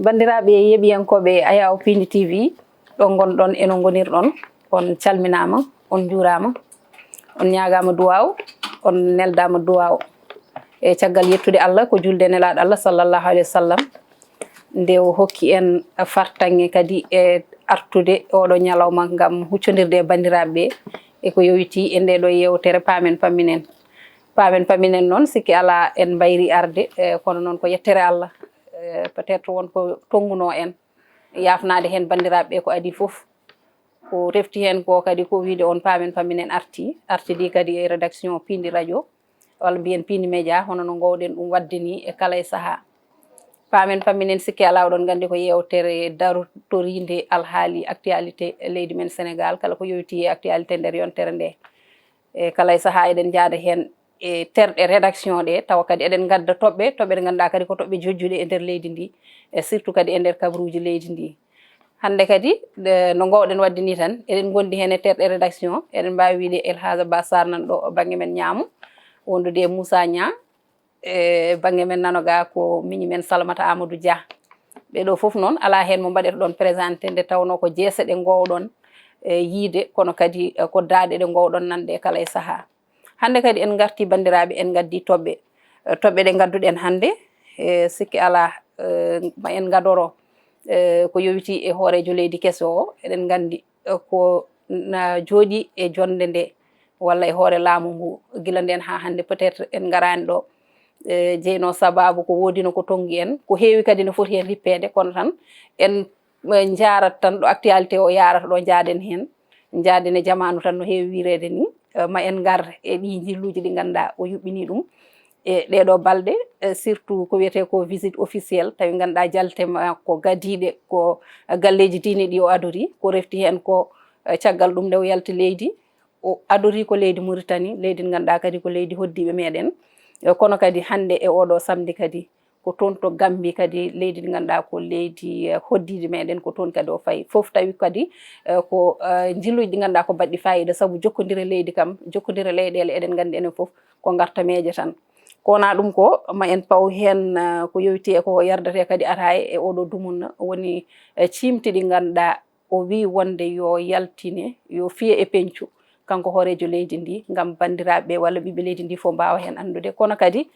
bandiraɓe yeɓiyankoɓe Ayaw Pindi TV ɗo gonɗon eno gonirɗon on calminama on juurama on ñagama duwaw on neldama duwaw e caggal yettude Allah ko julde nelaɗo Allah sallallahu alayhi wa sallam nde o hokki en fartange kadi e artude oɗo ñalawma gam huccodirde e bandiraɓeɓe e ko yowiti e ndeɗo yewtere paamen pamminen noon sikki ala en mbayri arde kono noon ko yettere Allah peut être wonko tonguno en yafnade hen bandiraɓeɓe ko adi foof ko refti hen ko kadi ko wiide on paamen artidi kadi e rédaction Pindi radio walla mbiyen Pindi média hono no gowɗen ɗum wadde ni e kala e saaha paamen sikki ala oɗon gandi ko yewtere darotorinde alhaali actualité leydi men Sénégal kala ko yowiti e actualité nder yontere nde e kala e saaha eɗen jaada hen e terɗe rédaction ɗe tawa kadi eɗen gadda toɓɓe ɗe ganduɗa kadi ko toɓɓe jojjuɗe e nder leydi ndi e surtout kadi e nder kabaruji leydi ndi hande kadi no gowɗen wadde ni tan eɗen gondi hen e terɗe rédaction eɗen mbawi wiide Elhaja Ba Sarr nan ɗo banggue men ñaamu wondude e Moussa Niang e banggue men nanoga ko miñi men Salamata Amadou Dia ɓeɗo foof noon ala hen mo mbaɗeta ɗon présenté nde tawno ko jeese ɗe gowɗon yiide kono kadi ko daaɗe ɗe gowɗon nande e kala e saaha hande kadi en garti bandiraɓe en gaddi toɓɓe ɗe gadduɗen hande sikki ala ma en gadoro ko yowiti e hoorejo leydi keso o eɗen gandi ko jooɗi e jonde nde walla e hoore laamu ngu gila nden ha hande peut être en garani ɗo jeyno sababu ko wodino ko tongi en ko heewi kadi no foti hen rippede kono tan en jarat tan ɗo actualité o yarata ɗo jaaden e jamanu tan no heewi wirede ni ma en gar e ɗi jilluji ɗi ganduɗa o yuɓɓini ɗum e ɗeɗo balɗe surtout ko wiyete ko visite officielle tawi ganduɗa jalte makko gadiɗe ko galleji diine ɗi o adori ko refti hen ko caggal ɗum nde o yalti leydi o adori ko leydi Mauritanie leydi ndi ganduɗa kadi ko leydi hoddiɓe meɗen kono kadi hande e oɗo samedi kadi ko toon to Gambie kadi leydi ndi ganduɗa ko leydi hoddiɗe meɗen ko toon kadi o fayi foof tawi kadi ko jilluji ɗi ganduɗa ko baɗɗi fayida saabu jokkodire leydi kam jokkodire leyɗele eɗen gandi enen foof ko gartameje tan kowona ɗum ko ma en paw hen ko yowiti e ko yardate kadi ataye e oɗo dumunna woni cimti ɗi ganduɗa o wi wonde yo yaltine yo fiye e pencu kanko hoorejo leydi ndi gam bandiraɓe walla ɓiɓɓe leydi ndi fof mbawa hen andude kono kadi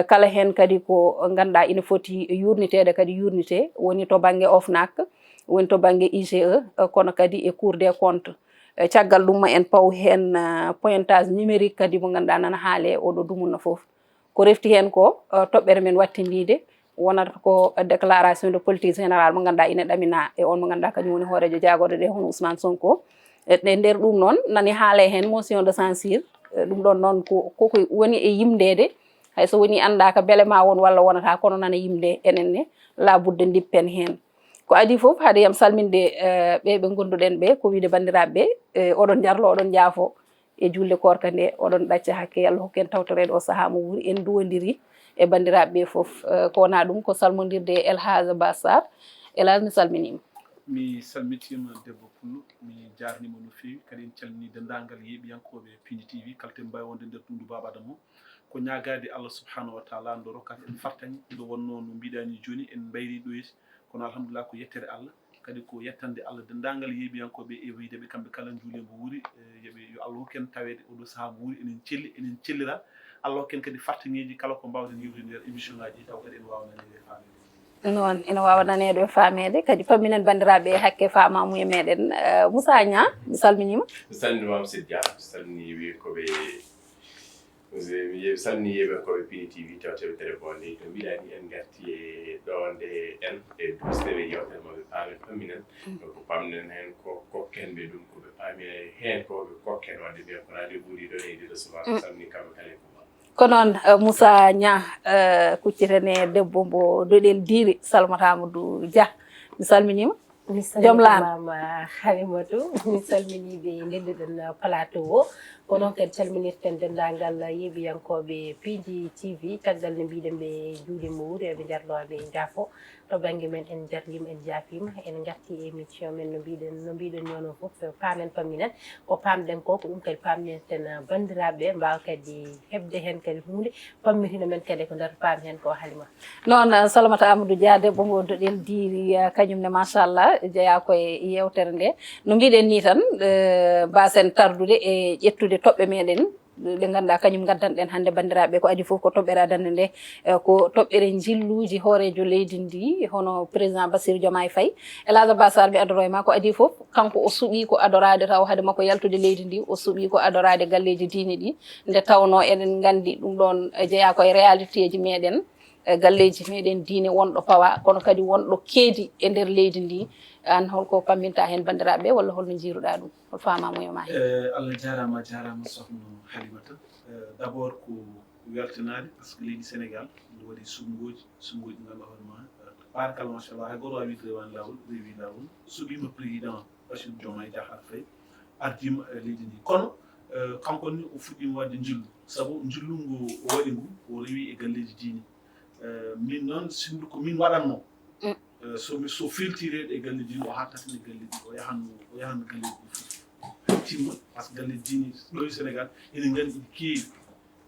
kala hen kadi ko ganduɗa ina foti yurnitede kadi yurnite woni to banggue OFNAC woni to banggue IGE kono kadi e Cour des comptes caggal ɗum ma en paw hen pointage numérique kadi mo ganduɗa nana haale oɗo dumunna foof ko refti hen ko toɓɓere men wattindide wonata ko déclaration de politique générale mo ganduɗa ina ɗamina e on mo ganduɗa kadi woni hoorejo jagorɗo ɗe hono Ousmane Sonko e nder ɗum noon nani haale hen motion de censure ɗum ɗon noon koko woni e yimdede hayso woni andaka beele ma won walla wonata kono nana yimde enenne labudde dippen hen ko adi foof haade yam salminde ɓe gonduɗen ɓe ko wiide bandiraɓeɓe oɗon jarlo oɗon jaafo e julde korka nde oɗon ɗacca hakke Allah hokku en tawtorede o saaha mo wuuri en duwodiri e bandiraɓeɓe foof ko wona ɗum ko salmodirde e Elhaja Ba Sarr Elhaja mi salminima mi salmitima debbo Pullo mi jarnima no fewi kadi en calmini dendagal yeeɓiyankoɓe Pindi TV kala ten mbawi wonde nder ɗumdu Baba Adama o ko ñagade Allah subhanahu wa taala ndo rokkata en fartaŋe nde wonno no mbiɗani joni en mbayri ɗo yeeso kono alhamdulillah ko yettere Allah kadi ko yettande Allah dendagal yeeɓiyankoɓe e wideɓe kamɓe kala juule mo wuuri yooɓe yo Allah hokken tawede oɗo saaha mo wuuri enen cellira Allah hokken kadi fartaŋeji kala ko mbawɗen yewtude nder émission ngaji taw kadi en wawa nanede famede noon ina wawa naneɗo e famede kadi pamminen bandiraɓe hakke famamuye meɗen Moussa Niang mi salminima mi salminimama Sidy Dia mi salmini wiyekoɓe mi salmini yeeɓiyankoɓe Pindi TV tewteɓe télé bonde no mbiɗani en garti e ɗonde en e dusteɓe yewtere moɓe paamen pamminen ko pamnen hen ko kokken ɓe ɗum koɓe paami hen koɓe kokken wadde ɓe ko radio ɓuuri ɗon e ɗiɗo souvent salmini kamɓe kala ko noon Moussa Niang kuccitene debbo mbo doɗel diiri Salamata Amadou Dia mi salminima joom mama Halimatu mi salminiɓe ndenduɗen plateau o ko noon kadi calminirten dendagal yeeɓiyankoɓe Pindi TV caggal no mbiɗen ɓe juuli mo wuuri eɓe jarloɓe jaafo to banggue men en jarlima en jaafima en garti émission men no mbiɗen ñono fof paamen pamminen ko pamɗen ko ɗum kadi pamneten bandiraɓe mbawa kadi heɓde hen kadi hunde pammitino men kadi ko nder paami hen ko Halima noon Salamata Amadou Dia debbo gonɗoɗen diiri kañumne machallah jeeya koye yewtere nde no mbiɗen ni tan mbasen tardude e ƴettude toɓɓe meɗen ɗe ganduɗa kañum gaddanɗen hannde bandiraɓe ko adi fof ko toɓɓere adande nde ko toɓɓere jilluji hoorejo leydi ndi hono président Bassirou Diomaye Faye Elhadji Abbas Sall mi adoro e ma ko adi fof kanko o suuɓi ko adorade taw haade makko yaltude leydi ndi o suuɓi ko adorade galleji diine ɗi nde tawno eɗen gandi ɗum ɗon jeeya koye réalité ji meɗen galleji meɗen diine wonɗo pawa kono kadi wonɗo keedi e nder leydi ndi an holko pamminta hen bandiraɓe walla holno jiiruɗa ɗum hol famamuyo ma hen Allah jarama sohna Halimata d' abord ko weltanade par ce que leydi Sénégal nde waɗi sumgoji ganduɗa hoorema barakalla machallah hay goto wawi rewan lawol rewi lawol suuɓima président Bassirou Diomaye Diakhar Faye ardima leydi ndi kono kanko ni o fuɗɗima wadde jillu saabu jillu ngu o waɗi ngu o rewi e galleji diine min noon sindu ko min waɗanno so filtire e galle diine o hattatan e galle ɗi o yahanno galle ɗi fof timma par ce que galle diine ɗo e Sénégal enen gandi ɗi keewi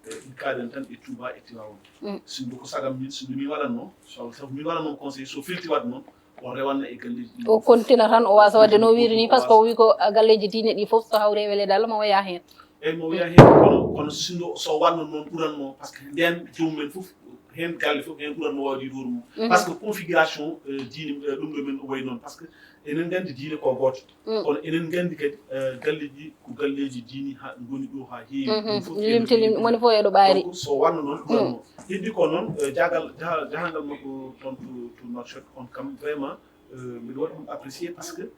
ɗi kaaɗen tan e Touba e Tivaoune sindu ko sagam min sindu min waɗanno sabu min waɗanno conseil so filti wadde noon o rewanna e galleji ɗi o kontina tan o wasa wadde no wiiri ni par ce que o wi ko galleji diine ɗi fof so hawre welede Allah mo waya hen eyyi mo wiya hen kono sindu so wanno noon ɓuranno par ce que nden jomumen fof hen galle fof hen ɓuranno wawde ruuru mum par ce que configuration diine ɗum ɗo men wayi noon par ce que enen gandi diine ko goto kono enen gandi kadi galleji ko galleji diine ha goni ɗo ha heewi ɗum fof limtilim woni fof eɗo ɓaari so wanno noon ɓuranno heddi ko noon jahangal makko toon to Nouakchott on kam vraiment mbiɗa waɗa ɗum apprécié par ce que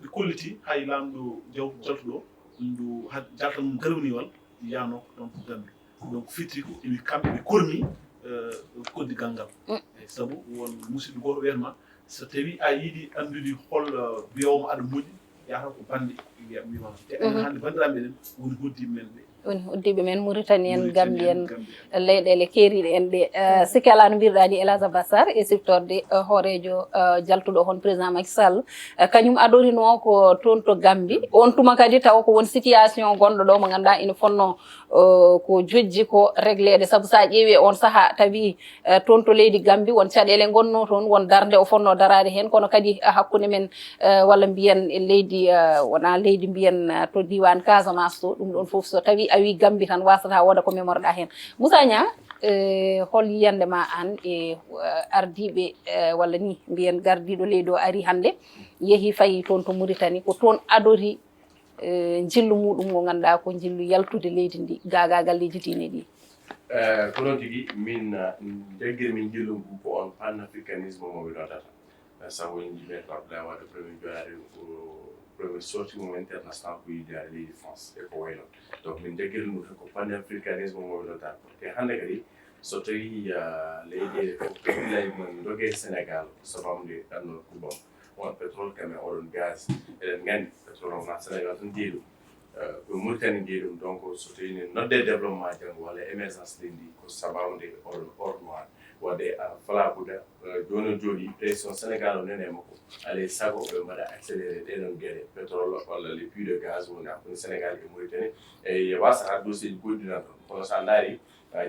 ɓe kolliti hay lamɗo jaltuɗo ɗum ɗo jalta mum garwniwal yano ɗon to Gambie donc firti ko ewi kamɓe ɓe kormi koddigal ngal eyi sabu won musidɗo goto wiyatma so tawi a yiiɗi andude hol mbiyowma aɗa moƴƴi yahata ko bande wiyama te enen hannde bandiraɓe meɗen woni hoddiɓe men ɓe woni hoddiɓe men Mauritanie en Gambie en leyɗele keeriɗe en ɗe sikki ala no mbiruɗa ni Elhadji Abbas Sall e siftorde hoorejo jaltuɗo hon président Macky Sall kañum adorino ko toon to Gambie on tuma kadi taw ko won situation gonɗo ɗo mo ganduɗa ina fonno ko jojji ko réglede saabu sa ƴeewi on saaha tawi toon to leydi Gambie won caɗele gonno toon won darde o fonno darade hen kono kadi hakkude men walla mbiyen leydi wona leydi mbiyen to diwan Casamance to ɗum ɗon foof so tawi a wi Gambie tan wasata woda ko memorɗa hen Moussa Niang hol yiyande ma an e ardiɓe walla ni mbiyen gardiɗo leydi o ari hande yeehi fayi toon to Mauritanie ko toon adori jillu muɗum mo ganduɗa ko jillu yaltude leydi ndi gaga galleji diine ɗi ko noon tigui min jaggir min jillu ngu ko on panafricanisme mo wiɗotata sabu en jiɓe to Abdoulaye Wade premier joyare premier sortie mum international ko yiide a leydi France e ko wayno donc min jaggiri ɗum tan ko panafricanisme mo wiɗotata parce que hannde kadi so tawi leyɗele fof kaɓillaji men dogue Sénégal so famde ɗanno kuba on pétrole kamen oɗon gaz eɗen gandi pétrole on na Sénégal tan jeeyi ɗum ko Mauritanie jeeyi ɗum donc so tawi ne nodde développement janggo walla émergence lendi ko sabawde oɗon ordnoir wadde falabuda joni jooɗi pression Sénégal o nene makko alay sago ɓe mbaɗa accéléré ɗeɗon gueɗe pétrole walla les puits de gaz woni hakkude Sénégal e Mauritanie e wasata dossier ji goɗɗinan toon kono sa daari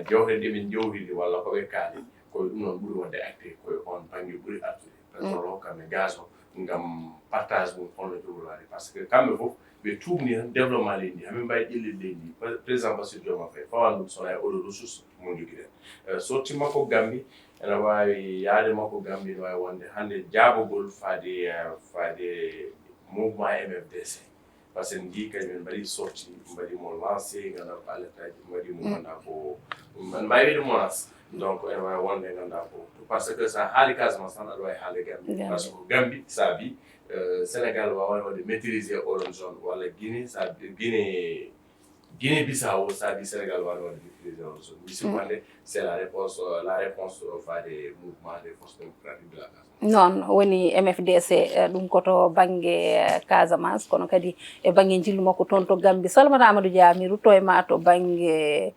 jewte ɗe ɓe jewtide walla koɓe kaali koye ɗum noon ɓuuri wadde acté koye on banggue ɓuuri artude pétrole o kamɓe gaz o ngam partage mum holno jogorade par ce que kamɓe fof ɓe tuubni tan développement leydi hamin mbawi ƴellide leydi président Bassirou Diomaye Faye fawan ɗum sona e oɗo ressource mo joguiɗen sorti makko Gambie ene wawi yaade makko Gambie ne wawi wonde hande jaabogol faade mouvement MFDC par ce que en jii kañumen mbaɗi sorti mbaɗimo lancé ganduɗa ko alerte aji mbaɗimo ganduɗa ko mbawi wiide menace donc ene wawi wonde ganduɗa ko par ce que sa haali Casamance tan aɗa wawi haalde Gambie par ce que Gambie saabi Sénégal wawani wadde maîtriser oɗon zone walla Guinée saabi Guinée Bissau saabi Sénégal wawani wadde maîtriser oɗon zone mi sikkande c'est la réponse faade mouvement des forces démocratiques de la Casamance noon woni MFDC ɗum koto banggue Casamance kono kadi e banggue jillu makko toon to Gambie Salamata Amadou Dia mi rutto e ma to banggue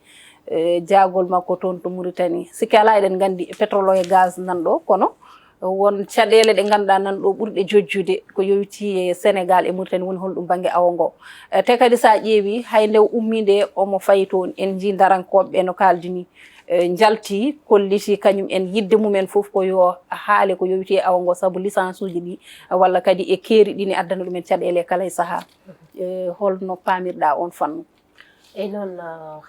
jaagol makko toon to Mauritanie sikki ala eɗen gandi pétrole e gaz nan ɗo kono won caɗele ɗe ganduɗa nan ɗo ɓurɗe jojjude ko yowiti e Sénégal e Mauritanie woni holɗum banggue awo ngo te kadi sa ƴeewi hay nde ummi nde omo fayi toon en ji darankoɓe no kaldini jalti kolliti kañum en yidde mumen fof ko yo haale ko yowiti e awo ngo saabu licence uji ɗi walla kadi e keeri ɗi ne addana ɗumen caɗele kala e saaha holno pamirɗa on fannu e noon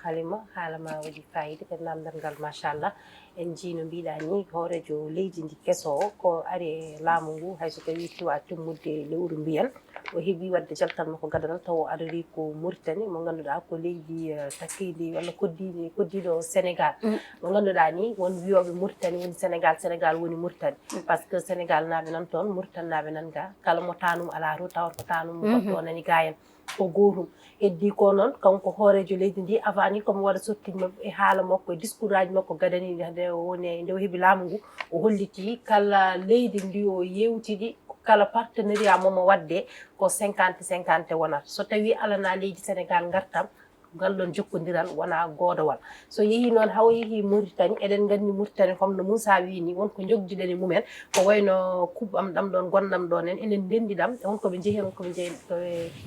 Halima haalama waɗi fayida kadi namdal ngal machallah en jiino mbiɗa ni hoorejo leydi ndi keso o ko ari e laamu ngu hayso tawi tuwa timmudde lewru mbiyan o heeɓi wadde jaltal makko gadanal taw o arori ko Mauritanie mo ganduɗa ko leydi takkidi walla koddiɗo Sénégal mo ganduɗa ni won wiyoɓe Mauritanie woni Sénégal woni Mauritanie par ce que Sénégal naaɓe nan toon Mauritanie naaɓe nan ga kala mo tanum ala to tawat ko tanum goɗɗo o nani gayen ko gotum heddi ko noon kanko hoorejo leydi ndi avant ni komo waɗa sottima e haala makko e discours aji makko gadani nde woni nde o heeɓi laamu ngu o holliti kala leydi ndi o yewtidi kala partenariat momo wadde ko 50-50 wonata so tawi alana leydi Sénégal gartam ngal ɗon jokkodiral wona godowal so yeehi noon haw yeehi Mauritanie eɗen gandi Mauritanie comme no Moussa wi ni wonko jogdiɗen e mumen ko wayno kuɓɓam ɗam ɗon gonɗam ɗon en enen ndendi ɗam wonkoɓe jeehi wonkoɓe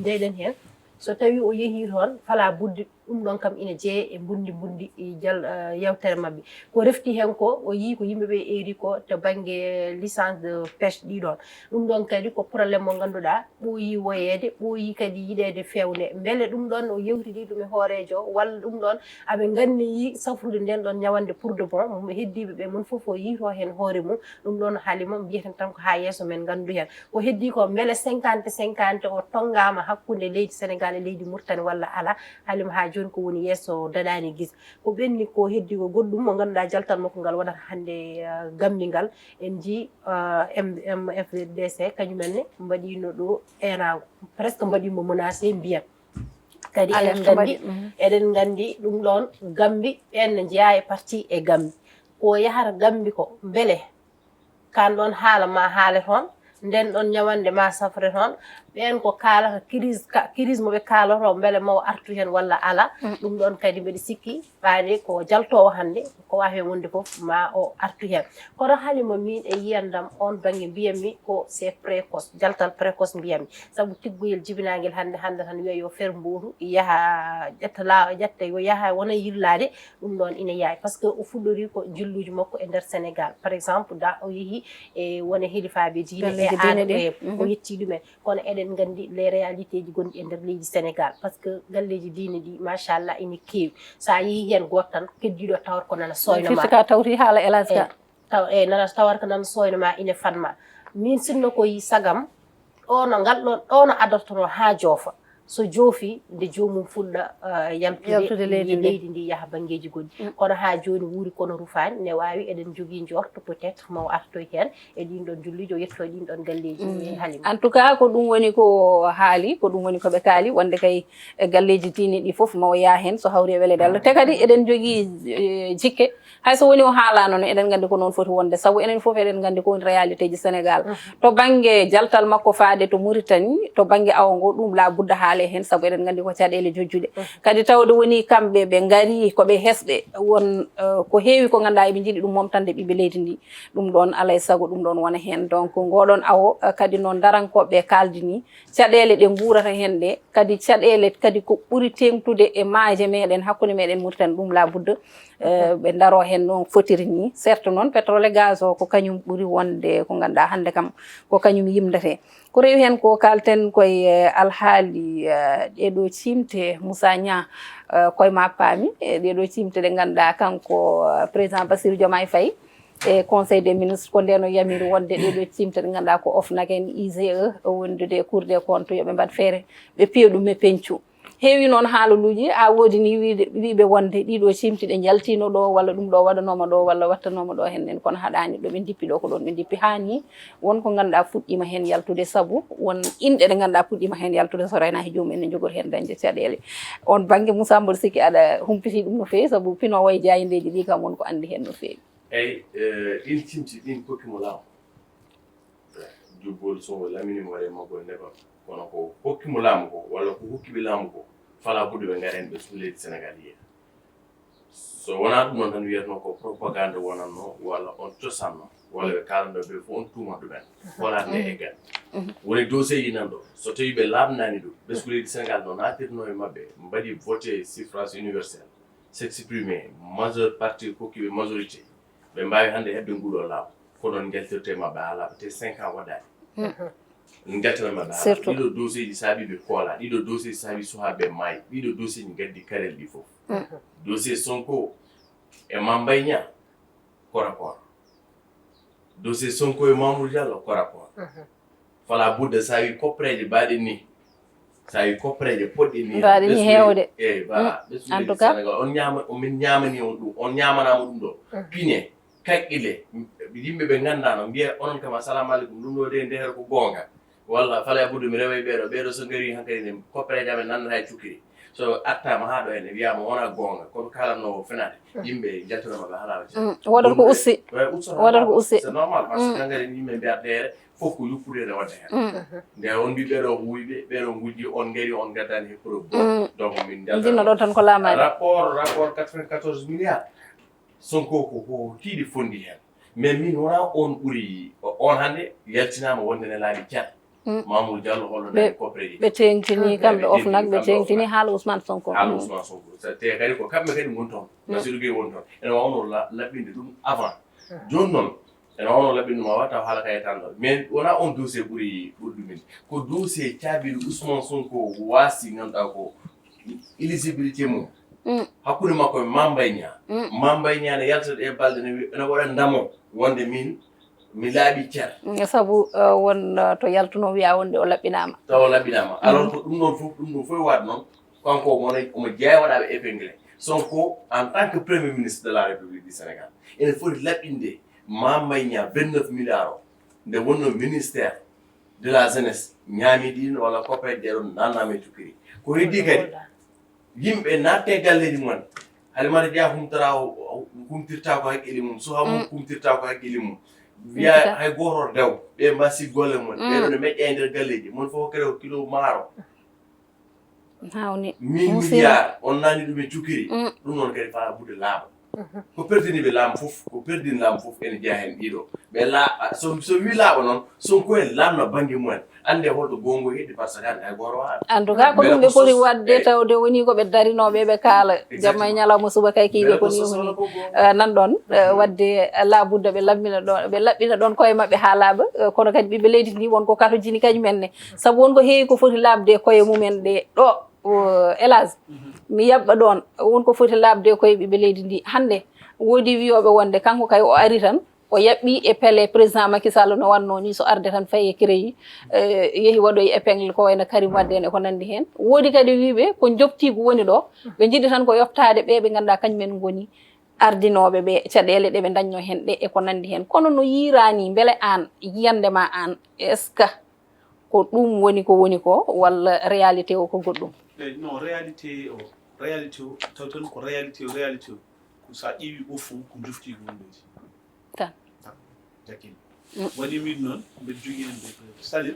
jeyɗen hen so tawi o yeehi toon fala budde ɗum ɗon kam ina jeeye e bundi yewtere mabɓe ko refti hen ko o yii ko yimɓeɓe eeri ko to banggue licence de pêche ɗiɗon ɗum ɗon kadi ko probléme mo ganduɗa ɓooyi woyede ɓooyi kadi yiɗede fewne beele ɗum ɗon o yewtidi ɗum e hoorejo walla ɗum ɗon aɓe ganniyi safrude nden ɗon ñawande pour de bon mo heddiɓe ɓe mon foof o yiito hen hoore mum ɗum ɗon haalima mbiyeten tan ko ha yesso men gandu hen ko heddi ko beele 50-50 o tongama hakkude leydi Sénégal e leydi Mauritanie walla ala haalima ha joni ko woni yesso daɗani guisa ko ɓenni ko heddi ko goɗɗum mo ganduɗa jaltal makko ngal waɗata hande gambi ngal en ji MFDC kañumenne mbaɗino ɗo erago presque mbaɗimo menacé mbiyan kadi eɗen gandi ɗum ɗon gambi ɓenne jeeya e parti e gambi ko yahata gambi ko beele kan ɗon haala ma haale toon nden ɗon ñawande ma safre toon ɓen ko kaalata crise moɓe kaaloto beele mawo artu hen walla ala ɗum ɗon kadi mbeɗa sikki ɓaade ko jaltowo hande ko wawi hen wonde foof ma o artu hen kono haalima min e yiyandam on banggue mbiyatmi ko c'est précoce jaltal précoce mbiyatmi saabu tiggoyel jibinaguel hande tan wiya yo fer mbuutu yaaha ƴetta yo yaaha wona yirlade ɗum ɗon ina yaay par ce que o fuɗɗori ko jilluji makko e nder Sénégal par exemple da o yeehi e wona helifaɓe diine e aada o yetti ɗumen kono eɗen gandi les réalités ji gonɗi e nder leydi Sénégal par ce que galleji diine ɗi machallah ina keewi sa yeehi hen goto tan keddiɗo tawat ko nana soynoma ka tawti haala élage ka taw nana tawat ko nana soynoma ina fanma min sinno koye sagam ɗono ngal ɗon ɗono adortono ha joofa so joofi nde jomum fuɗɗa yaltude leydi ndi yaaha banggueji goɗɗi kono ha joni wuuri kono rufani ne wawi eɗen jogui jorto peut être mawo artoy hen e ɗin ɗon julluji o yetto ɗin ɗon galleji halima en tout cas ko ɗum woni ko haali ko ɗum woni koɓe kaali wonde kay galleji diine ɗi foof mawo yaa hen so hawri e welede Allah te kadi eɗen jogui jikke hayso woni o haalano no eɗen gandi ko noon foti wonde saabu enen foof eɗen gandi ko woni réalité ji Sénégal to banggue jaltal makko faade to Mauritanie to banggue awo ngo ɗum la budda haale hen saabu eɗen gandi ko caɗele jojjuɗe kadi tawde woni kamɓe ɓe gaari koɓe hesɓe won ko heewi ko ganduɗa eɓe jiiɗi ɗum momtande ɓiɓɓe leydi ndi ɗum ɗon alay saago ɗum ɗon wona hen donc ngoɗon awo kadi noon darankoɓe kaldini caɗele ɗe guurata hen ɗe kadi caɗele kadi ko ɓuuri tengtude e maaje meɗen hakkude meɗen Mauritanie ɗum la budda ɓe daro hen noon fotiri ni certes noon pétrole gaz o ko kañum ɓuuri wonde ko ganduɗa hande kam ko kañum yimdete ko rewi hen ko kalten koye alhaali ɗeɗo cimte Moussa Niang koye ma paami ɗeɗo cimte ɗe ganduɗa kanko président Bassirou Diomaye Faye e conseil des ministres ko ndeno yamiri wonde ɗeɗo cimte ɗe ganduɗa ko OFNAC en IGE wondude cour des comptes yoɓe mbaɗ feere ɓe piya ɗum e pencu heewi noon haalaluji a woodi ni wiɓe wonde ɗiɗo cimti ɗe jaltino ɗo walla ɗum ɗo waɗanoma ɗo walla wattanoma ɗo hennen kono haɗani ɗo ɓe dippi ɗo ko ɗon ɓe dippi hani wonko ganduɗa fuɗɗima hen yaltude saabu won inɗe ɗe ganduɗa fuɗɗima hen yaltude so rayna he joomum en jogori hen dañde caɗele on banggue Moussa mboɗo sikki aɗa humpiti ɗum no fewi saabu pinowo e jayindeji ɗi kam wonko andi hen no fewi eyyi ɗin cimti ɗin kokkimo laamu jubbol so laminimo waɗe magol neɓa kono ko hokkimo laamu ko walla ko hokkiɓe laamu ko fala budde ɓe garen ɓe suuleydi Sénégal yiya so wona ɗum noon tan wiyatno ko propagande wonanno walla on cosanno walla ɓe kalanɗo ɓe fof on tuma ɗumen holande e gal woni dossier ji nan ɗo so tawi ɓe laamnani ɗum ɓesgu leydi sénégal no natirno e maɓɓe mbaɗi voté suffrage universel s'exprimer majeure partie hokkiɓe majorité ɓe mbawi hannde heɓde nguɗo laaw ko ɗon jaltirte maɓɓe ha laaɓa te 5 ans waɗani jaltana maɓɓe ha laaɓa ɗiɗo dossier ji saabi ɓe koola ɗiɗo dossier ji saabi suhaɓe maayi ɗiɗo dossier ji gaddi karel ɗi fof dossier Sonko e Mame Mbaye Niang ko rapport dossier Sonko e Mamoudou Diallo ko rapport fala budda sa wi koppreje mbaɗen ni sa wi koppreje poɗɗi ni mbaɗen ni heewde e voilà en tout cas on ñama min ñamani on ɗum on ñamanama ɗum ɗo piine kaqqile yimɓe ɓe gandano mbiya onon kam assalamu aleykum ɗum ɗo de ndeher ko gonga walla fala budde mi rewa ɓeɗo so gari hankkadi ne koppreje amen nandata e cukkiri so attama ha ɗo henne wiyama wona gonga kono kalannowo fenade yimɓe jaltanamaɓe haalaɓe wodat ko ussi wodat ko ussi c'est normal par ce que kangadi yimɓe mbiyat ɗere fof ko yuppurede wadde hen nde on mbi ɓeɗo huyɓe ɓeɗo gujji on gari on gaddani he preuve donc min jinno ɗo tan ko laamade rapport 94 milliards Sonko ko tiiɗi fondi hen mais min wona on ɓuuri on hannde yaltinama wonde ne laaɓi cal Mamoudou Diallo holno nani koppreji ɓe tengtini kamɓe OFNAC ɓe tengtini haala Ousmane Sonko te kadi ko kamɓe kadi woni toon Bassirou Gueye woni toon ene wawno laɓɓinde ɗum avant joni noon ene wawno laɓɓinde ɗum awa taw haala kaye tan ɗon mais wona on dossier ɓuuri ɗumen ko dossier caabiɗo Ousmane Sonko waasi ganduɗa ko éligibilité mum hakkude makko e Mame Mbaye Niang Mame Mbaye Niang ne yaltata e balɗe ene waɗa ndamo wonde mi laaɓi cer sabu won to yaltuno wiya wonde o laɓɓinama taw laɓɓinama alors ko ɗum ɗon fof waɗ noon kanko omo jeeya waɗaɓe épinglé Sonko en tant que premier ministre de la république du sénégal ene foti laɓɓinde Mame Mbaye Niang 29 milliards o nde wonno ministère de la jeunesse ñaami ɗin walla koppeje ɗeɗon nannama e cukkiri ko heddi kadi yimɓe natte galleji mumen halimata jeeya humtirta ko haqqille mum so hamum humtirta ko haqqille mum wiya hay goto dew ɓe mbasi golle mum ɓeɗo ne meƴƴa e nder galleji mon fof kadi ko kilo maaro hawni 1000 milliards on nani ɗum e cukkiri ɗum noon kadi fala budde laaɓa ko perdiniɓe laamu fof ko perdini laamu fof ene jeeya hen ɗiɗo ɓe laaɓa so wi laaɓa noon Sonko en lamno banggue mumen ande holto gongo heddi par ce que hande hay goto waɗa en tout cas ko ɗum ɓe poti wadde tawde woni koɓe darinoɓe ɓe kaala jamma e ñalawma suba kay kiiɓe ko ni woni nan ɗon wadde laabudde ɓe laɓɓina ɗon koye mabɓe ha laaɓa kono kadi ɓiɓe leydi ndi wonko katojini kañumenne saabu wonko heewi ko foti laabde koye mumen ɗe ɗo Elage mi yaɓɓa ɗon wonko foti laabde koye ɓiɓe leydi ndi hannde woodi wiyoɓe wonde kanko kay o ari tan o yaɓɓi e pele président Macky Sall no wanno ni so arde tan fayi e créyi yeehi waɗoye épingle ko wayno Karim Wade en e ko nandi hen woodi kadi wiiɓe ko joftigu woni ɗo ɓe jiɗi tan ko yoftade ɓe ganduɗa kañumen goni ardinoɓe ɓe caɗele ɗe ɓe dañno hen ɗe e ko nandi hen kono no yirani beele an yiyandema an est ce que ko ɗum woni ko walla réalité o ko goɗɗum non réalité o taw tan ko réalité o ko sa ƴeewi au fond ko joftigu wonɗoji tan jakkil waɗi min noon mbeɗa jogui hen c'est-à-dire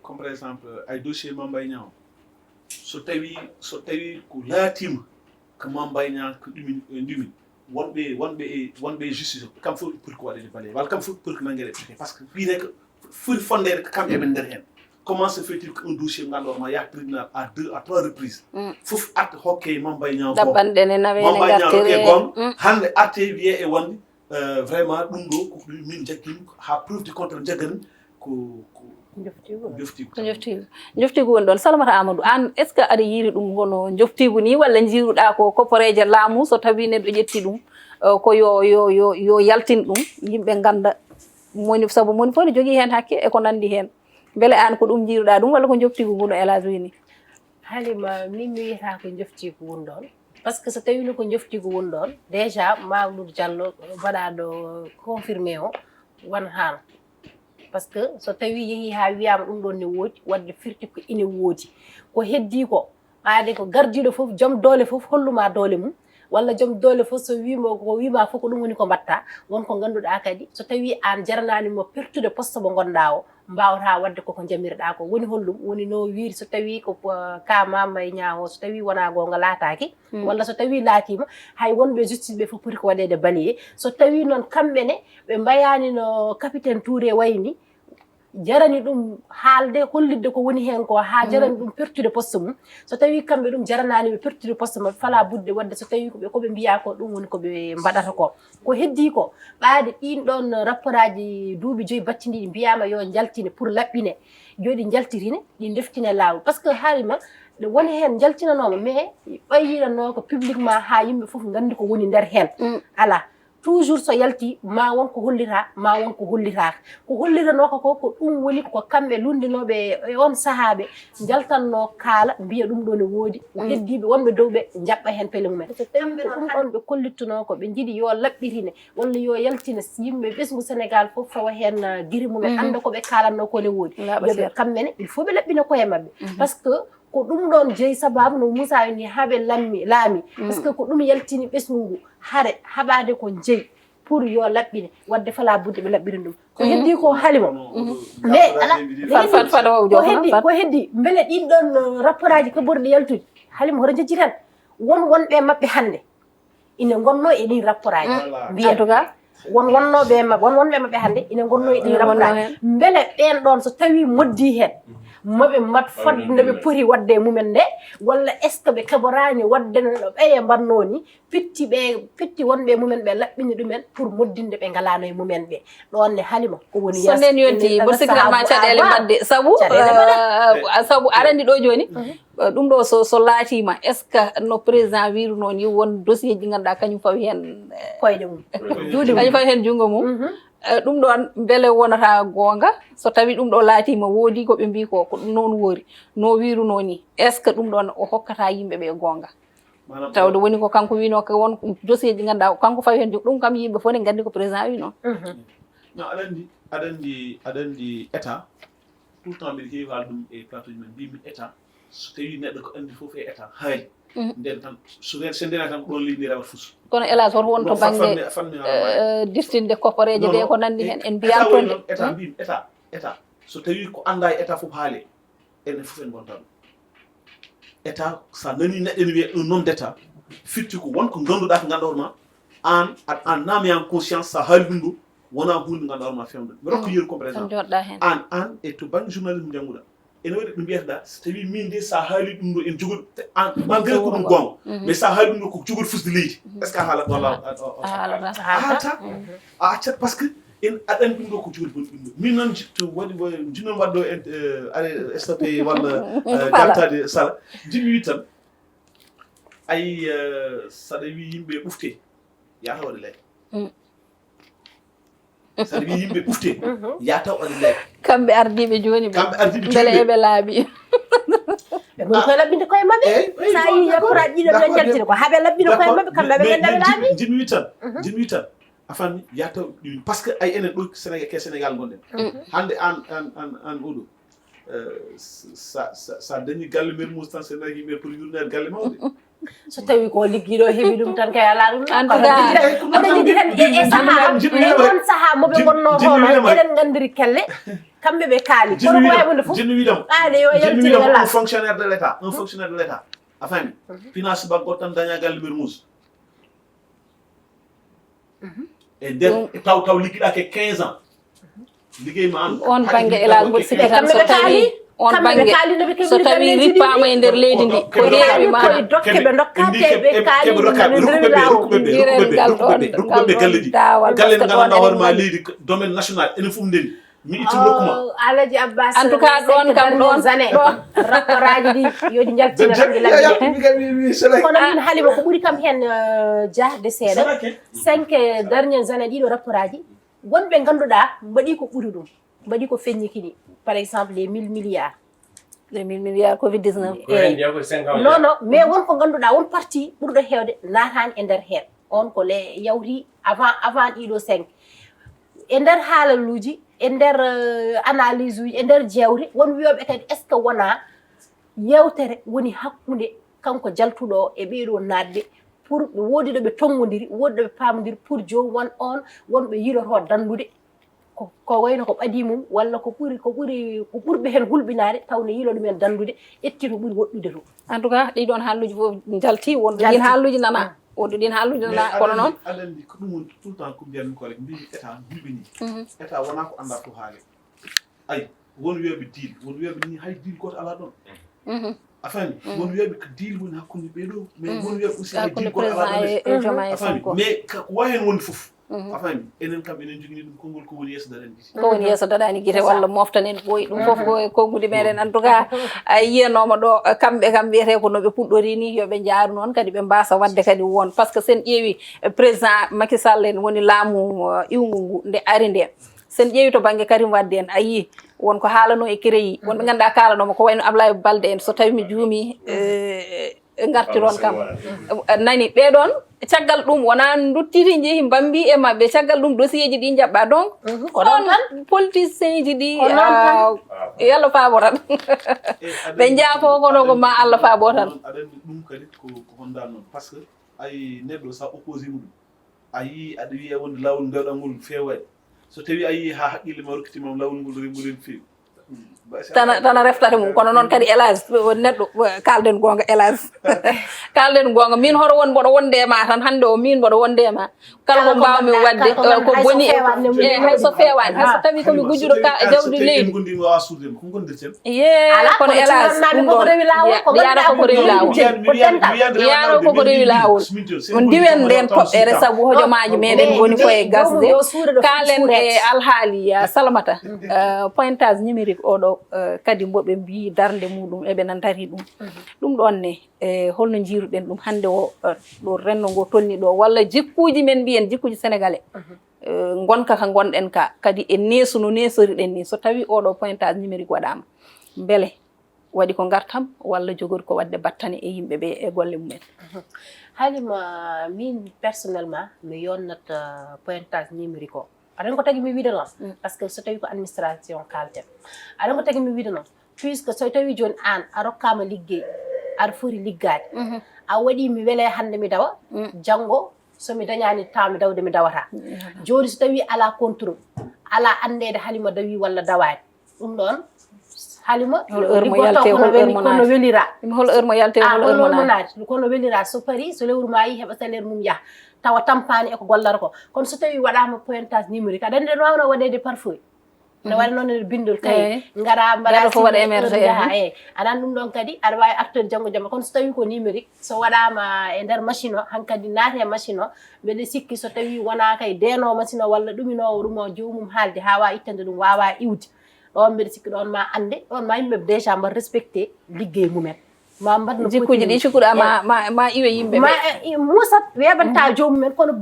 comme par exemple ay dossier Mame Mbaye Niang so tawi ko laatima ko Mame Mbaye Niang ko ɗumin wonɓe justice kam fof pour ko waɗede balaye walla kam fof pour ko nangguede par ce que wiide ko foti fondede ko kamɓe eɓen nder hen comment se fait-il qu'un dossier ganduɗa ma yaha tribunal à 2 à 3 reprises fof arte hokke Mame Mbaye Niang ɗaɓɓanɗene nawene gartire gon hande arte wiye e wonde vraiment ɗum ɗo ko min jakkimi ha preuve du contraire jaggani ko joftigu woni ɗon Salamata Amadou an est ce que aɗa yiiri ɗum gono joftigu ni walla jiiruɗa ko kopporeje laamu so tawi neɗɗo ƴetti ɗum ko yo yaltin ɗum yimɓe ganda moni saabu moni fof ne jogui hen hakke e ko nandi hen beele an ko ɗum jiiruɗa ɗum walla ko joftigu ngu no Elage wini halima min mi wiyata ko joftigu woni ɗon par ce que so tawino ko joftigu woni ɗon déjà Mamoudou Diallo mbaɗaɗo confirmé o won han par ce que so tawi yeehi ha wiyama ɗum ɗon ne woodi wadde firti ko ine woodi ko heddi ko aade ko gardiɗo foof joom doole foof holluma doole mum walla joom doole fof so wima fof ko ɗum woni ko mbatta wonko ganduɗa kadi so tawi an jarananimo pertude poste mo gonɗa o mbawata wadde koko jamirɗa ko woni hollum woni no wiiri so tawi ko ka Mama Niang so tawi wona gonga laataki walla so tawi laatima hay wonɓe justice ɓe fof poti ko waɗede balayer so tawi noon kamɓe ne ɓe mbayani no capitaine Touré wayni jarani ɗum haalde hollidde ko woni hen ko ha jarani ɗum pertude poste mum so tawi kamɓe ɗum jaranani ɓe pertude poste mum fala budde wadde so tawi koɓe mbiya ko ɗum woni koɓe mbaɗata ko heddi ko ɓaade ɗin ɗon rapport aji duuɓi 5 battidiɗi mbiyama yo jaltine pour laɓɓine joɗi jaltirine ɗi deftine lawol par ce que haalima woni hen jaltinanoma mais ɓayyinano ko publiquement ha yimɓe foof gandi ko woni nder hen ala toujours so yalti ma wonko hollita ma wonko hollitaka ko hollitanoka ko ɗum woni ko kamɓe lundinoɓe e on sahaɓe jaltanno kaala mbiya ɗum ɗo ne woodi heddiɓe wonɓe dow ɓe jaɓɓa hen pelle mumen kamɓe ɗum ɗon ɓe kollittuno ko ɓe jiiɗi yo laɓɓirine walla yo yaltina yimɓe ɓesgu Sénégal fof fawa hen guiri mumen anda koɓe kalanno kone woodi yoɓe kamɓene il faut ɓe laɓɓina koye mabɓe par ce que ko ɗum ɗon jeeyi sababu no Moussa ni haaɓe laami par ce que ko ɗum yaltini ɓesgu ngu hare haɓade ko jeeyi pour yo laɓɓine wadde fala budde ɓe laɓɓirin ɗum ko heddi ko haalimo mais ala ko heddi beele ɗin ɗon rapport aji ko ɓurɗi yaltude haalimo hoto jejji tan wonɓe mabɓe hannde ina gonno e ɗin rapport aji mbiya wonɓe mabɓe hannde ina gonno e ɗin rapport aji beele ɓen ɗon so tawi moddi hen maɓe mat fodde nde ɓe poti wadde e mumen nde walla est ce que ɓe keɓorani wadde no ɓeye mbanno ni pitti wonɓe mumen ɓe laɓɓini ɗumen pour moddinde ɓe ngalano e mumen ɓe ɗon ne haalima ko woni so nden yonti bo sikratma caɗele mbadde saabu aɗa andi ɗo joni ɗum ɗo so laatima est ce que no président wiruno ni won dossier ji ganduɗa kañum fawi hen koyɗe mum kañum fawi hen junggo mum ɗum ɗon beele wonata gonga so tawi ɗum ɗo laatima woodi ko ɓe mbi ko ɗum noon woori no wiruno ni est ce que ɗum ɗon o hokkata yimɓeɓe gonga tawde woni ko kanko wino ko won dossier ji ganduɗa kanko fawi hen ɗum kam yimɓe fof ne gandi ko président wi noon non aɗa andi état tout le temps mbiɗa heewi haal ɗum e plateau ji men mbimi état so tawi neɗɗo ko andi fof e état haali nden tan so ndena tan ko ɗon leydi ndi rewata fus kono hélas hoto won to banggue distinde koppareje ɗe ko nandi hen en mbiyam toon état mbimi état so tawi ko anda e état fof haale enen fof en gonta ɗum état sa nani neɗɗo ne wiye un homme d' état fitti ko wonko ganduɗa ko ganduɗa hoorema an namiyan conscience sa haali ɗum ɗo wona hunde ganduɗa hoorema fewde mi rokka yeru comme par exemple an e to banggue journalisme jangguɗa ene waɗi ɗum mbiyataɗa so tawi min de sa haali ɗum ɗo en jogoɗ malgré ko ɗum gonga mais sa haali ɗum ɗo ko jogoɗo fusde leydi est ce que a haalat walla haalata a accat par ce que en aɗa andi ɗum ɗo ko jogoɗo bonɗi ɗum ɗo min noon to waɗi jinnomi waɗɗo are stoppe walla jaltade sala jinmi wi tan ay saɗa wi yimɓe ɓufte yata waɗa leyɗe saɗa wi yimɓe ɓufte yata waɗa leyɗe kamɓe ardiɓe joni beele eɓe laaɓi ɓe goni koye laɓɓinde koye mabɓe sa yi yappuraji ɗiɗo ɓe jaltine ko haaɓe laɓɓino koye mabɓe kamɓe ɓe gandaɓe laaɓi jinmi tan a fammi yata ɗum par ce que ay enen ɗo Sénégal gonɗen hande an oɗo sa dañi galle Mermoz tan se nagi yimɓe pour yurnede galle mawde so tawi ko ligguiɗo heeɓi ɗum tan kay ala ɗum oɗo jogui tan e saaha on saaha moɓe gonno hono eɗen gandiri kelle kamɓe ɓe kaali kono ko wayɓunde fof ɓaade yo yaltirela un fonctionnaire de l'état a fammi finance banque tan daña galle Mermoz e nder taw ligguiɗake 15 ans liggey ma an on banggue élage mboɗo sikki tan so tawi on banggue so tawi rippama e nder leydi ndi ko heewi ma dokke ɓe dokkateɓe kaaliɗe galleji galle nde gandanɗa hoorema leydi domaine national enen fof ndeni mi itti dokkuma alaji abbas en tout cas ɗon kam ɗon rapport aji ɗi yodi jaltina tamde laɓɓe kono min haalima ko ɓuuri kam hen jahde seeɗa 5 dernières années ɗiɗo rapport aji wonɓe ganduɗa mbaɗi ko ɓuuri ɗum mbaɗi ko feññikini par exemple les 1000 milliards les 1000 milliards covid 19 non mais wonko ganduɗa won parti ɓurɗo hewde natani e nder hen on ko le yawti avant ɗiɗo 5 e nder haalaluji e nder analyse uji e nder jewte won wiyoɓe kadi est ce que wona yewtere woni hakkude kanko jaltuɗo e ɓeeɗo natɓe pour ɓe woodi ɗo ɓe tongodiri woodi ɗo ɓe pamodiri pour jomum won on wonɓe yiɗoto dandude ko wayno ko ɓadi mum walla ko ɓurɓe hen hulɓinade tawne yilo ɗumen dandude ƴetti to ɓuuri woɗɗude to en tout cas ɗiɗon haalluji fof jalti wonɗo ɗin haalluji nana wonɗo ɗin haalluji nana kono noon aɗa andi ko ɗum woni tout le temps ko mbiyatmi ko rek mbimi état hulɓini état wona ko anda to haale ayi won wiyoɓe deal won wiyoɓe ni hay deal goto ala ɗon a faami won wiyoɓe ko deal woni hakkude ɓeɗo mais won wiyoɓe aussi hay deal goto ala ɗon a faami mais ko wa hen wonde foof a faami enen kam enen jogini ɗum konngol ko woni yeeso daɗani gite ko woni yeeso daɗani guite walla moftanen ɓooyi ɗum fof ko konngudi meɗen en tout cas a yiyanoma ɗo kamɓe kam wiyete ko noɓe puɗɗori ni yoɓe jaaru noon kadi ɓe mbasa wadde kadi won par ce que sen ƴeewi président Macky Sall en woni laamu iwngu ngu nde ari nde sen ƴeewi to banggue Karim Wade en a yii wonko haalano e créyi wonɓe ganduɗa kalanoma ko wayno Ablaye Balde en so tawi mi juumi gartiron kam nani ɓeɗon caggal ɗum wona duttiti jeehi mbambi e mabɓe caggal ɗum dossier ji ɗi jaɓɓa donc on politicien ji ɗi yallah faabo tan ɓe jaafo kono ko ma Allah faabo tan aɗanndi ɗum kadi ko honndal noon par ce que ayi neɗɗo sa opposé muɗum a yii aɗa wiya wonde lawol ndewɗal ngol feewani so tawi a yii ha haqqille ma rokkitimam lawol ngol remulen feewi tana reftata mum kono noon kadi élage neɗɗo kalden gonga élage kalden gonga min hoto won mboɗo wonde e ma tan hannde o min mboɗo wonde e ma kala ko mbawmi wadde ko boni e hay so fewani hay so tawi komi gujjuɗo jawdi leydi wawa surdema ko gondirten ye kono élage ɗum ɗon yiyano koko rewi lawol yiyano koko rewi lawol ndiwen nden toɓɓere saabu hojomaji meɗen goni koye gasde kalen e alhaali Salamata pointage numérique oɗo kadi mboɓe mbi darde muɗum eɓe nantari ɗum ɗon ne holno jiiruɗen ɗum hannde o ɗo renno ngo tolni ɗo walla jikkuji men mbiyen jikkuji sénégalais gonka ka gonɗen ka kadi e neesu no neesoriɗen ni so tawi oɗo pointage numérique waɗama beele waɗi ko gartam walla jogori ko wadde battane e yimɓe ɓe e golle mumen Halima min personnellement mi yonnata pointage numérique o aɗa ko tagi mi wiide noon par ce que so tawi ko administration kalten aɗa ko tagi mi wiide noon puisque so tawi joni an a rokkama liggey aɗa foti liggade a waɗi mi weele hande mi dawa janggo somi dañani temps mi dawde mi dawata joni so tawi ala contrôle ala andede Halima dawi walla dawani ɗum ɗon Halima kono welira hol heure mo yalte hol heure mo naati kono welira so pari so lewru ma yi heɓa salaire mum yaha tawa tampani eko gollata ko kono so tawi waɗama pointage numérique aɗa andi no wawno waɗede parfois ne waɗa noon ene bindol kay gara mbaɗa ko waɗa émergé aɗa ɗum ɗon kadi aɗa wawi artude janggo jamma kono so tawi ko numérique so waɗama e nder machine o hankkadi naati e machine o mbeɗa sikki so tawi wona kay deno machine o walla ɗuminowo ɗum o jomum haalde ha wawa ittande ɗum wawa iwde ɗon mbeɗa sikki ɗon ma ande ɗon ma yimɓe déjà mbaɗa respecté liggey mumen ma mbaɗno jikkuji ɗi cikkuɗa ma iwe yimɓe ma musat weɓanta jomumen kono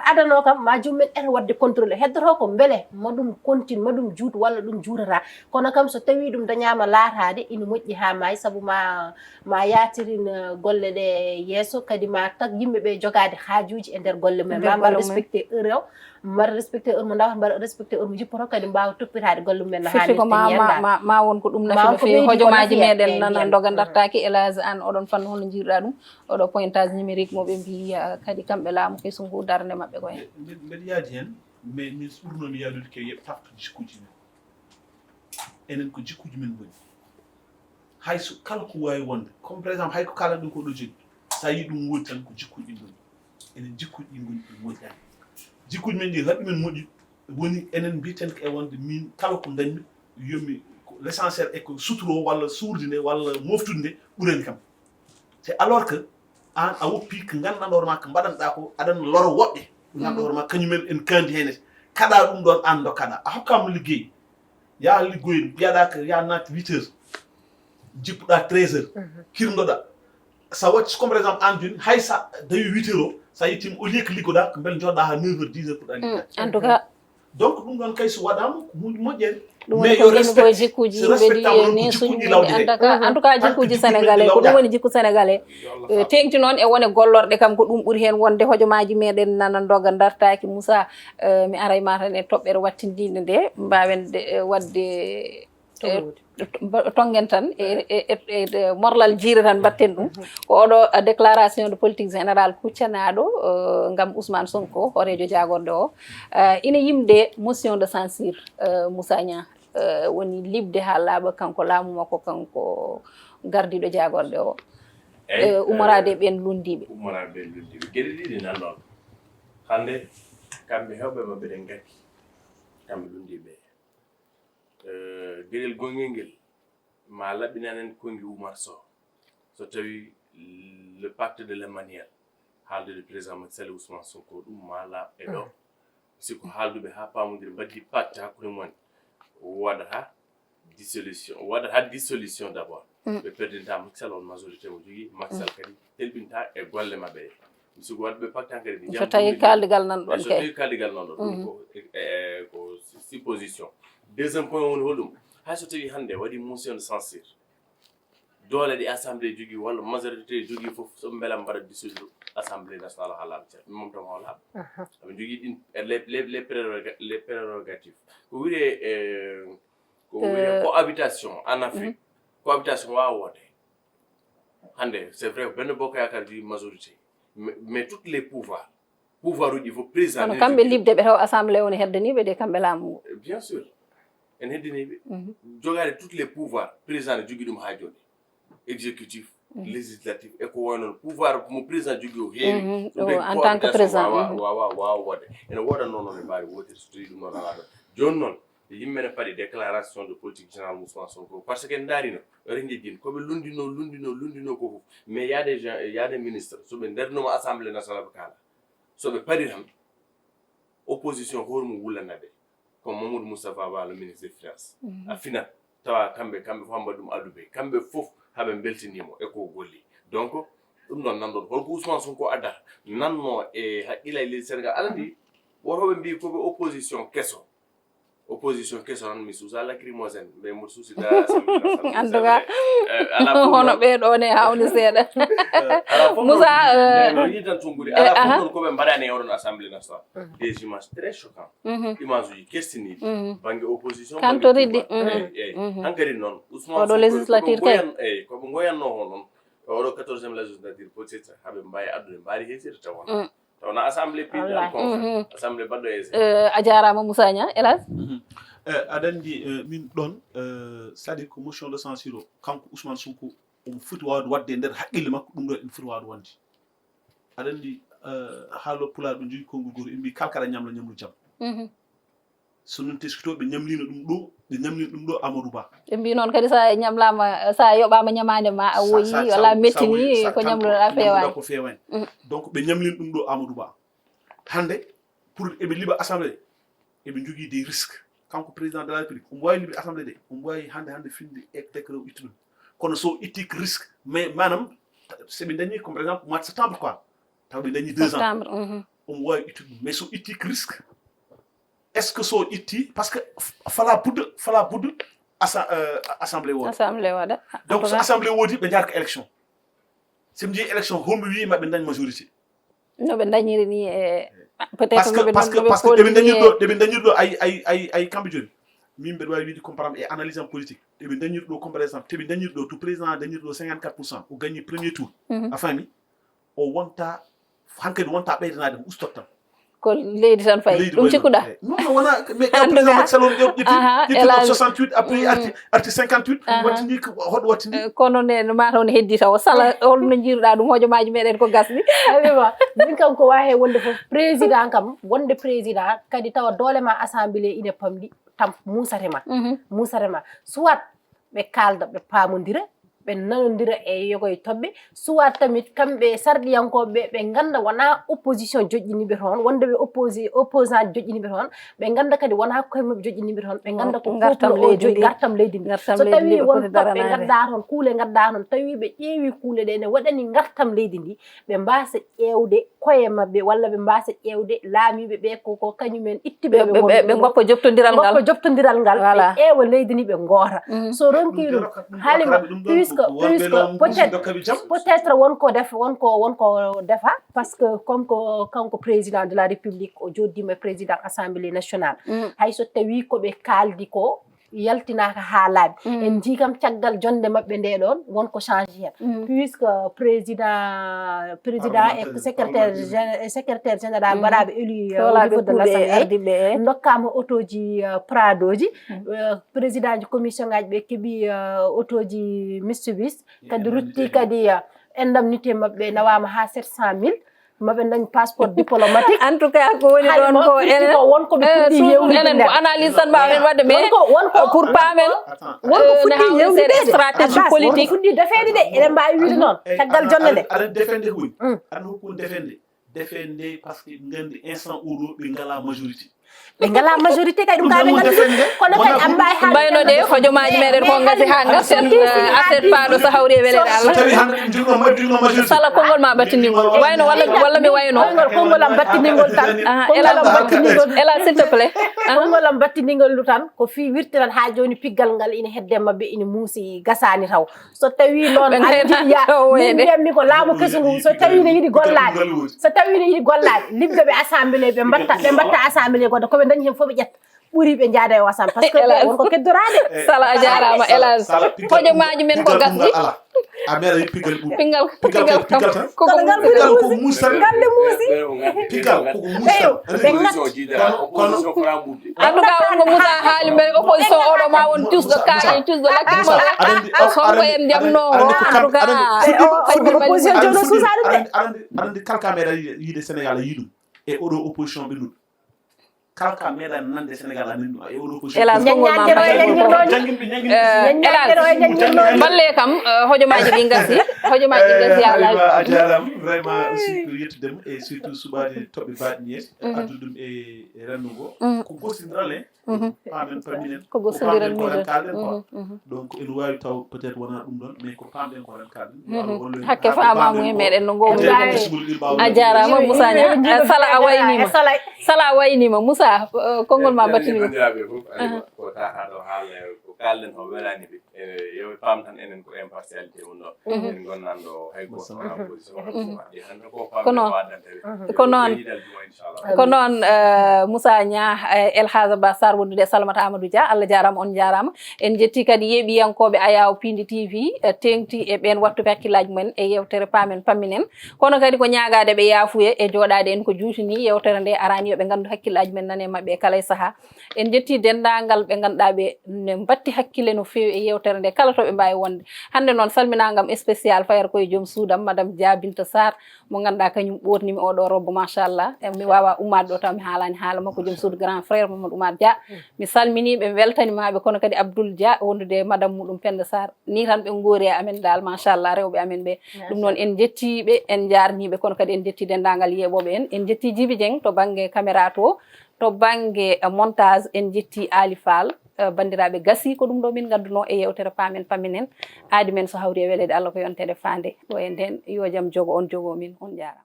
adano kam ma jomumen ene wadde contrôlé heddoto ko beele maɗum continue maɗum juuta walla ɗum juutata kono kam so tawi ɗum dañama laatade ina moƴƴi ha maayi saabu ma yatirina golle ɗe yeeso kadi ma tag yimɓeɓe jogade haajuji e nder golle mumen ma mbaɗa respecté heure o mbaɗa respecté heure mo dawata mbaɗa respecté heure mo jippoto kadi mbawa toppitade golle mumen no hannirta ma won ko ɗum nafi no fewi hojomaji meɗen nana doga dartaki élage an oɗon fanno holno jiiruɗa ɗum oɗo pointage numérique moɓe mbi kadi kamɓe laamu keso ngu darde mabɓe ko hen mbeɗa yaadi hen mais min ɓurnomi yaadude ke yeɓ tafto jikkuji men enen ko jikkuji men woni hayso kala ko wawi wonde comme par exemple hay ko kala ɗum ko ɗo jogui sa yi ɗum woodi tan ko jikkuji ɗi goni enen jikkuji ɗi goni ɗum moƴƴani jikkuji men ɗi haɗi men moƴƴi woni enen mbiten ko e wonde min kala ko dañmi yomi l' essentiel est que suturo walla suurdine walla moftude nde ɓurani kam c'est alors que an a woppi ko ganduɗa hoore ma ko mbaɗanɗa ko aɗana loro woɓɓe ganduɗa hoore ma kañumen en kandi hen kaɗa ɗum ɗon an dokkaɗa a hokkama ligguey ya liggoyen mbiyaɗa ko ya naati 8 heures jippuɗa 13 heures kirdoɗa sa watti comme par exemple an joni hay sa dawi 8 heures o sa yettima au lieu que liggoɗa ko beele joɗɗa ha 9 heures 10 heures puɗɗa liggade en tout cas donc ɗum ɗon kay so waɗama ko hunde moƴƴere ɗum woni ko yimɓe koye jikkuji yimɓe ɗi nesuji en tout cas jikkuji sénégalais ko ɗum woni jikku sénégalais tengti noon e wone gollorɗe kam ko ɗum ɓuuri hen wonde hojomaji meɗen nana doga dartaki Moussa mi aray ma tan e toɓɓere wattindinde nde mbawen wadde tongen tan e morlal jiire tan mbatten ɗum ko oɗo déclaration de politique générale kuccanaɗo ngam Ousmane Sonko horejo jagorde o ina yimde motion de censure Moussa Niang woni libde ha laaɓa kanko laamu makko kanko gardiɗo jagorde o umorade ɓen lundiɓe gueɗe ɗiɗi nan noon hande kamɓe hewɓe mabɓe ɗen gakki kamɓe lundiɓe gueɗel gonguel ngel ma laɓɓinanen kongi Oumar Sow so tawi le pacte de Lemaniel haalde le président Macky Sall Ousmane Sonko ɗum ma laaɓ e ɗo siko haalduɓe ha pamodiri mbaddi pacte hakkude mumen waɗata dissolution d' abord ɓe perdinta Macky Sall on majorité mo jogui Macky Sall kadi telɓinta e golle mabɓe ɗe mi sigo waɗɓe pacte han kadi so tawi kaldigal nan ɗon so tawi kaldigal nan ɗon ɗum ko supposition deuxième point woni hoɗum hay so tawi hande waɗi motion de censure doole ɗi assemblée jogui walla majorité jogui foof so beela mbaɗa dissoudre assemblée nationale ha laaɓa ceerno mom tan ho laaɓa aɓe jogui ɗin les prérogatives ko wiye cohabitation en Afrique cohabitation wawa wonde hande c'est vrai Benno Bokk Yakaar jogui majorité mais tous les pouvoirs uji fof président kono kamɓe libde ɓe taw assemblée woni heddaniɓe de kamɓe laamu bien sûr en heddaniɓe jogade tous les pouvoirs président ne jogui ɗum ha joni exécutif législatif e ko woy noon pouvoir mo président jogui o heewi en tant que président wawa wonde ene woɗanno noon e mbawi wotir so tawi ɗum noon ala ɗon joni noon yimɓe ne paɗi déclaration de politique générale Ousmane Sonko par ce que en daarino ore jejjin koɓe lundino ko fof mais y a des gens y a des ministres soɓe ndernoma assemblée nationale ɓe kaala soɓe paari tan opposition hoore mum wullanaɓe comme Mamadou Moustapha Ba le ministre des finances a finat tawa kamɓe fof mbaɗi ɗum adduɓe kamɓe fof haɓe beltinimo e ko golli donc ɗum ɗon nan ɗon holko Ousmane Sonko addata nanno e haqqilla e leydi Sénégal alandi wotoɓe mbi koɓe opposition kesso tan mi suusa lacrymogène mais mo suusida en tout cas hono ɓeɗo ne hawni seeɗa Moussa no yi tan tungude ala fof ɗon koɓe mbaɗani e oɗon assemblée nationale des images très choquantes image uji kestiniɗi banggue opposition kanto riddi hankkadi noon oɗo législature kay koɓe goyanno ho noon oɗo 14e législature peut être haɓe mbawi addude mbawi hesirde tawon tawna assemblée piɗan kon assemblée baɗɗo a jarama Moussa Niang hélas aɗa andi min ɗon c'est à dire ko motion de censure o kanko Ousmane Sonko omo foti wawde wadde e nder haqqille makko ɗum ɗo ene foti wawde wonde aɗa andi haalo pulaar ɓe jogui konngol goto ɓe mbi kalkaɗa ñamla ñamlu jaam so noon teskitoɓe ñamlino ɗum ɗo ɓe ñamlino ɗum ɗo Amadou Ba ɓe mbi noon kadi sa ñamlama sa yoɓama ñamade ma a woyi walla mettini ko ñamluɗa fewani ko fewani donc ɓe ñamlino ɗum ɗo Amadou Ba hande pour eɓe liɓa assemblée eɓe jogui des risques kanko président de la république omo wawi liɓde assemblée de omo wawi hande finde e décret o itta ɗum kono so itti ko risque mais manam soɓe dañi comme par exemple mois de septembre quoi taw ɓe dañi 2 ans omo wawi ittude ɗum mais so itti ko risque est ce que so itti par ce que fala budde assemblée waɗa donc so assemblée woodi ɓe jarka élection soɓe jeeyi élection homɓe wi maɓe dañ majorité no ɓe dañiri ni e peut être parce que ɗeɓe dañirɗo ay kamɓe joni min mbeɗa wawi wiide comme par exemple e analyse en politique ɗeɓe dañirɗo comme par exemple teɓe dañirɗo to président dañirɗo 54% o gagni premier tour a fami o wonta hankkadi wonta ɓeydanade ko ustot tan ko leydi tan fayi ɗum cikkuɗa non wona mais président Macky Sall on ƴetti 68 après arti 58 wattini hoɗo wattini kono ne mataw ne heddi taw sala holno jiiruɗa ɗum hojomaji meɗen ko gasɗi awiwa min kam ko wawi wonde fof président kam wonde président kadi tawa doole ma assemblée ine pamɗi tam musatema soit ɓe kalda ɓe pamodira ɓe nanodira e yogoye toɓɓe soit tamit kamɓe sarɗiyankoɓe ɓe ganda wona opposition joƴƴiniɓe toon wonde ɓe opposant joƴƴiniɓe toon ɓe ganda kadi wona koyemuɓe joƴƴiniɓe toon ɓe ganda ko gartam leydi ndi so tawi won toɓɓe gadda toon kuule gadda toon tawi ɓe ƴeewi kuule ɗe ne waɗani gartam leydi ndi ɓe mbasa ƴewde koye mabɓe walla ɓe mbasa ƴewde laamiɓe ɓe ko kañumen ittiɓe ɓe goppa joftodiral ngal ɓe ƴeewa leydi ndi ɓe goota so ronki ɗum haalima peut-être wonko defa par ce que comme ko kanko président de la république o joddima président assemblée nationale hay so tawi koɓe kaldi ko yaltinaka ha laabi en jii kam caggal jonde mabɓe nde ɗon wonko changé hen puisque président et secrétaire général mbaɗaɓe élu au niveau de l'Assemblée dokkama autoji pradoji président ji commission ngaji ɓe keeɓi autoji Mitsubishi kadi rutti kadi indemnité mabɓe nawama ha 700 000 maɓe dañi passeport diplomatique en tout cas ko woni ɗon ko enen wonko ɓe fuɗɗi yewnude ko analyse tan mbawen wadde mais pour paamen wonko fuɗɗi yewnude stratégie politique fuɗɗi defede de eɗen mbawi wiide noon caggal jonde nde aɗa defende hunde aɗa hokkude defende par ce que gandi instant oɗo ɓe ngala majorité ɓe ngala majorité kay ɗum kaɓe gandi kono kadi an mbawi mbayno de hojomaji meɗen ko gasi ha garten affaire paɗo so hawri e welede Allah tawi hande ɗum jogno majorité sala konngol ma battinigol wayno walla mi wayno konngol am battinigol tan ela s'il te plaît konngol am battinigol lu tan ko fi wirtiran ha joni piggal ngal ina hedde mabɓe ina muusi gasani taw so tawi noon mbiyatmi ko laamu kesugu so tawi ne yiiɗi gollade libbe ɓe assemblée ɓe mbatta assemblée goɗɗo koɓe dañi hen fof ɓe ƴetta ɓuuri ɓe jaada e wasam par ce que wonko keddorade sala a jarama Elage hojomaji men ko gasdi a meeɗa yi piggal ɓuuri pingal ko muusi tan galle muusi piggal koko muusi en tout cas wonko Moussa haali mbele opposition oɗo ma won tusɗo kaani tusɗo lakkimol honko en jamnowo en tout cas opposition jono susade de aɗa andi kalka meeɗa yiide Sénégal a yiiɗum e oɗo opposition ɓe ɗum kalka meeɗa nande Sénégal a nani ɗum e oɗo opposition Elage balle kam hojomaji ɗi gasi a jarama vraiment aussi ko yettudema et surtout suɓade toɓɓe baɗi ñeete addu ɗum e renndo ngo ko gossindiral paamen paminen ko gossodiral koren kalɗen quoi donc ene wawi taw peut être wona ɗum ɗon mais ko pamɗen koren kalɗen hakke famamu e meɗen no gowɗi a jarama Moussa Nia sala a waynima Moussa konngol ma battinigo ko tataɗo haalne ko kalɗen o welani ɓe yo pam tan enen ko impartialité wonno en gonnan ɗo hay goto wona position hande ko ko noon Moussa Nia Elhadj Ba Sarr wondude Salamata Amadou Dia Allah jarama on jarama en jetti kadi yeeɓiyankoɓe Ayaw Pindi TV tengti e ɓen wattu hakkillaji men e yewtere pamen pamminen kono kadi ko ñagade ɓe yaafuye e joɗade en ko juutini yewtere nde arani yoɓe gandu hakkillaji men nane mabɓe kala e saaha en jetti dendagal ɓe ganduɗa ɓe ne batti hakkille no fewi e yewtere nde kala to ɓe mbawi wonde hande noon salminagam spécial fayata koye joom suudam madame Dia Binta Sarr mo ganduɗa kañum ɓornimi oɗo robbo machallah mi wawa ummade ɗo taw mi haalani haala makko joom suudu grand frère Mamadou Oumar Dia mi salminiɓe weltanimaɓe kono kadi Abdoul Dia wondude madame muɗum Penda Sarr ni tan ɓe goori e amen dal machallah rewɓe amen ɓe ɗum noon en jettiɓe en jarniɓe kono kadi en jetti dendagal yeɓoɓe en jetti Djiby Dieng to banggue caméra to banggue montage en jetti Ali Fall bandiraɓe gasi ko ɗum ɗo min gadduno e yewtere pamen pamminen aadi men so hawri e welede Allah ko yontede fande ɗo e nden yo jaam jogo on jogo min on jarama